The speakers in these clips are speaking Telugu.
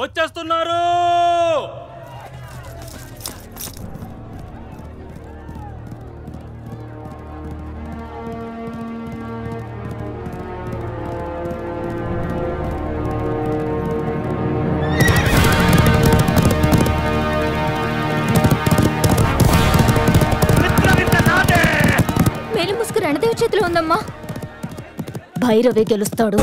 వచ్చేస్తున్నారు. మేలు ముసుగు రణదేవి చేతిలో ఉందమ్మా. భైరవే గెలుస్తాడు.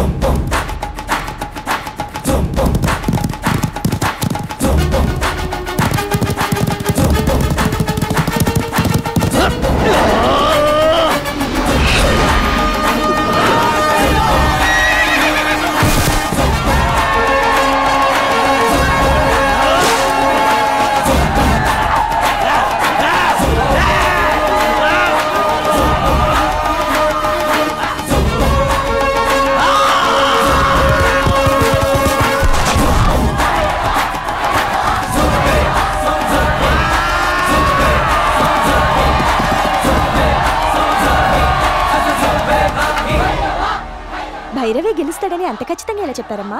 భైరవే గెలుస్తాడని అంత ఖచ్చితంగా ఎలా చెప్పారమ్మా?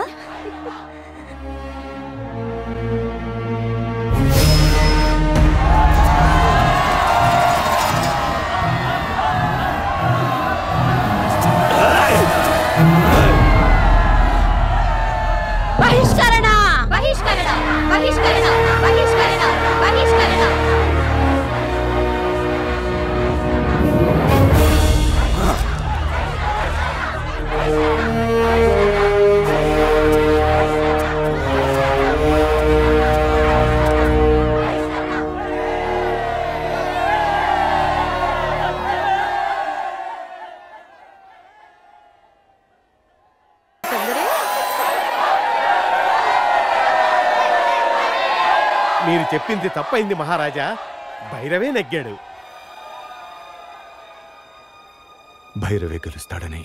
బహిష్కరణ బహిష్కరణ బహిష్కరణ బహిష్కరణ బహిష్కరణ. మీరు చెప్పింది తప్పైంది మహారాజా. భైరవే నెగ్గాడు. భైరవే గెలుస్తాడని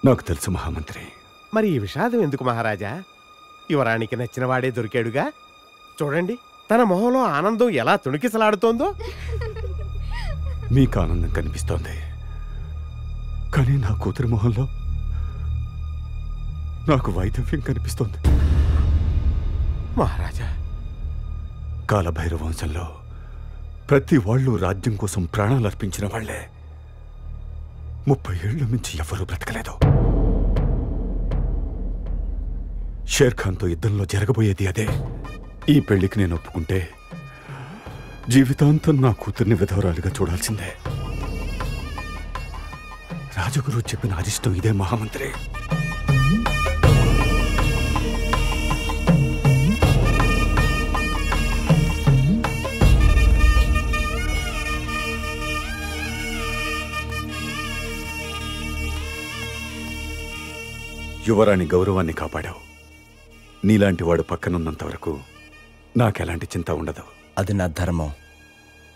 నాకు తెలుసు మహామంత్రి. మరి ఈ విషాదం ఎందుకు మహారాజా? యువరానికి నచ్చిన వాడే దొరికాడుగా. చూడండి తన మొహంలో ఆనందం ఎలా తుణికిసలాడుతోందో. మీకు ఆనందం కనిపిస్తోంది, కానీ నా కూతురి మొహంలో నాకు వైదవ్యం కనిపిస్తోంది. మహారాజా, కాలభైరవ వంశంలో ప్రతి వాళ్ళు రాజ్యం కోసం ప్రాణాలు అర్పించిన వాళ్లే 30 ఏళ్ల మించి ఎవ్వరూ బ్రతకలేదు. షేర్ఖాన్తో యుద్ధంలో జరగబోయేది అదే. ఈ పెళ్లికి నేను ఒప్పుకుంటే జీవితాంతం నా కూతుర్ని విధవరాలుగా చూడాల్సిందే. రాజగురు చెప్పిన అరిష్టం ఇదే మహామంత్రి. యువరాణి గౌరవాన్ని కాపాడావు. నీలాంటి వాడు పక్కనున్నంత వరకు నాకెలాంటి చింత ఉండదు. అది నా ధర్మం.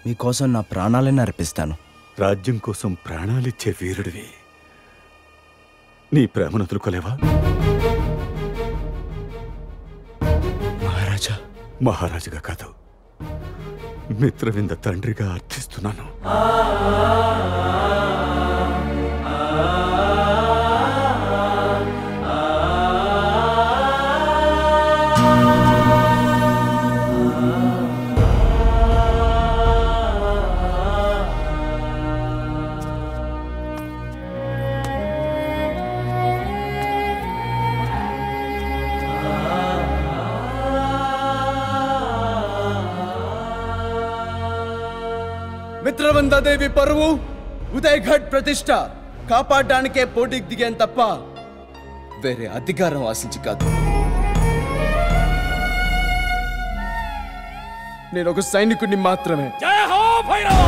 మీకోసం నా ప్రాణాలను అర్పిస్తాను. రాజ్యం కోసం ప్రాణాలిచ్చే వీరుడివి. నీ ప్రేమను వదులుకోలేవా? మహారాజా. మహారాజుగా కాదు, మిత్రవింద తండ్రిగా అర్థిస్తున్నాను. మిత్రవందాదేవి పరువు, ఉదయఘట్ ప్రతిష్ట కాపాడడానికే పోటీకి దిగాను తప్ప వేరే అధికారం ఆశించి కాదు. నేను ఒక సైనికుడిని మాత్రమే. జై హో భైరవ!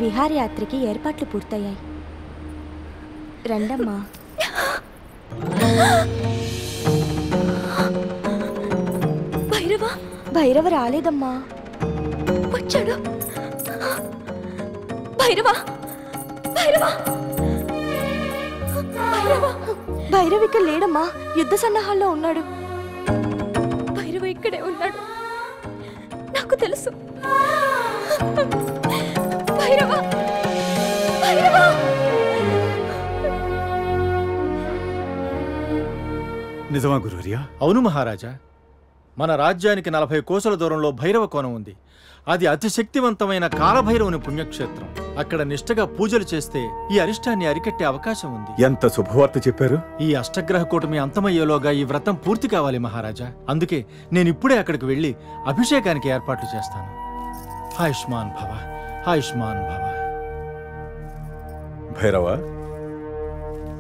విహారయాత్రకి ఏర్పాట్లు పూర్తయ్యాయి. రండమ్మా. భైరవ భైరవ రాలేదమ్మా. వచ్చాడు. భైరవా భైరవా భైరవా భైరవ్ ఇక్కడ లేడమ్మా, యుద్ధ సన్నాహాల్లో ఉన్నాడు. భైరవ ఇక్కడే ఉన్నాడు, నాకు తెలుసు. భైరవా భైరవా నిజమా గురువర్యా? అవును మహారాజా, మన రాజ్యానికి 40 కోసల దూరంలో భైరవ కోణం ఉంది. అది అతి శక్తివంతమైన కాలభైరవుని పుణ్యక్షేత్రం. అక్కడ నిష్ఠగా పూజలు చేస్తే ఈ అరిష్టాన్ని అరికట్టే అవకాశం ఉంది. ఎంత శుభవార్త చెప్పారు. ఈ అష్టగ్రహ కూటమి అంతమయ్యేలోగా ఈ వ్రతం పూర్తి కావాలి మహారాజా. అందుకే నేను ఇప్పుడే అక్కడికి వెళ్ళి అభిషేకానికి ఏర్పాట్లు చేస్తాను. ఆయుష్మాన్ భవ, ఆయుష్మాన్ భవ. భైరవ,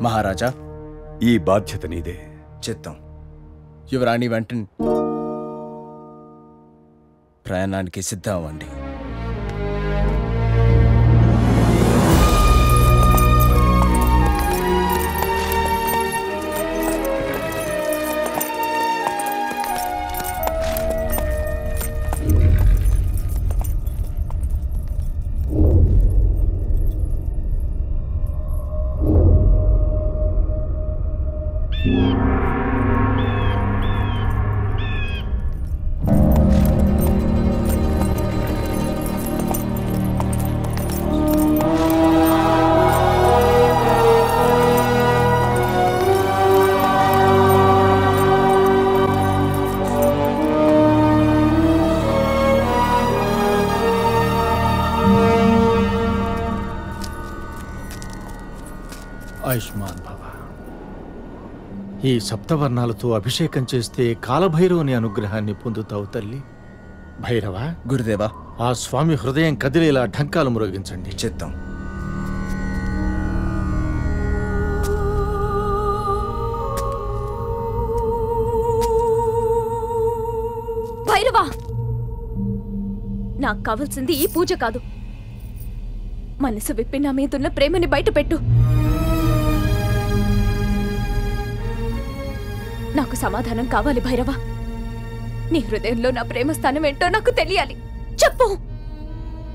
మహారాజా, ఈ బాధ్యత నీదే. చిత్తం. యువరాణి వెంటనే ప్రయాణానికి సిద్ధం అవ్వండి. ఆయుష్మాన్ భవ. ఈ సప్తవర్ణాలతో అభిషేకం చేస్తే కాలభైరవుని అనుగ్రహాన్ని పొందుతావు తల్లి. భైరవ, గురుదేవా, ఆ స్వామి హృదయం కదిలేలా ఢంకాలు మ్రోగించండి. చిత్తం. భైరవా, నాకు కావాల్సింది ఈ పూజ కాదు. మనసు విప్పి నా మీదున్న ప్రేమని బయట పెట్టు. నాకు సమాధానం కావాలి భైరవా. నీ హృదయంలో నా ప్రేమ స్థానం ఏంటో నాకు తెలియాలి. చెప్పు,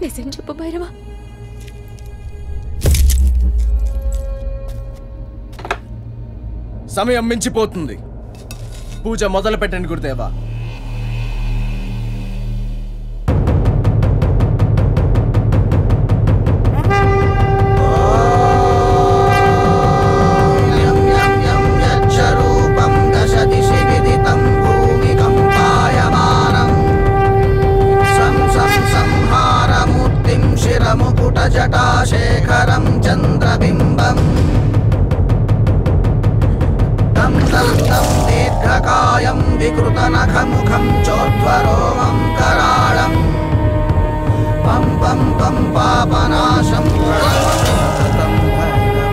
నిజం చెప్పు భైరవా. సమయం మించిపోతుంది. పూజ మొదలు పెట్టండి గురుదేవా. జటాశేఖరం చంద్రబింబం తం తం తం దీర్ఘకాయం వికృతనఖముఖం చోద్వరోమం కరాళం పం పం పం పాపనాశం ప్రణతం భైరవం.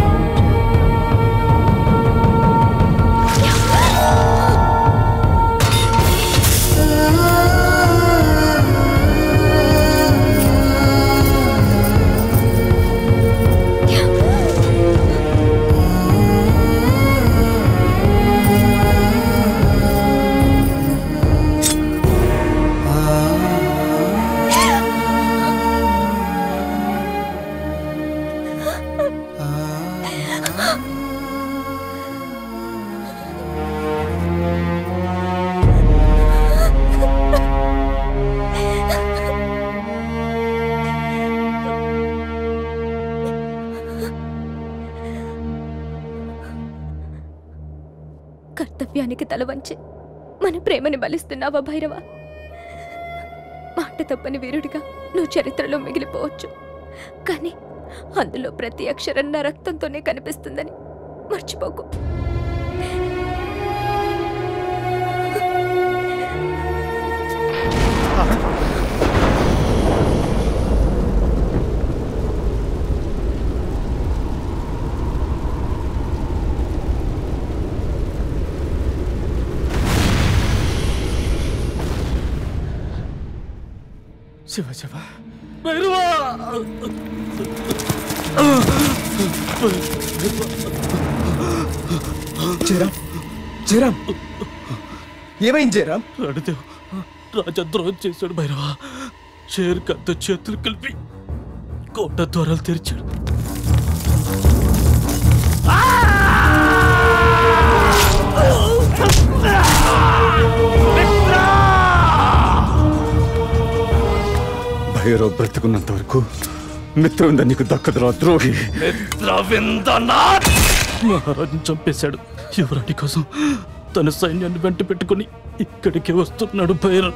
కర్తవ్యానికి తల వంచి మన ప్రేమని బలిస్తున్నావా భైరవ? మాట తప్పని వీరుడిగా నువ్వు చరిత్రలో మిగిలిపోవచ్చు, కానీ అందులో ప్రతి అక్షరం నా రక్తంతోనే కనిపిస్తుందని మర్చిపోకు. శివ శివ భైరవా. జయరాం, జయరాం, ఏమైంది జయరాం? రణదేవ్ రాజద్రోహం చేశాడు భైరవా. షేర్ ఖాన్తో చేతులు కలిపి కోట ద్వారాలు తెరిచాడు. భైరవ్ బ్రతుకున్నంత వరకు మిత్రవింద నీకు దక్కదురా ద్రోహి. మహారాజుని చంపేశాడు. యువరాణి కోసం తన సైన్యాన్ని వెంట పెట్టుకుని ఇక్కడికి వస్తున్నాడు భైరవ్.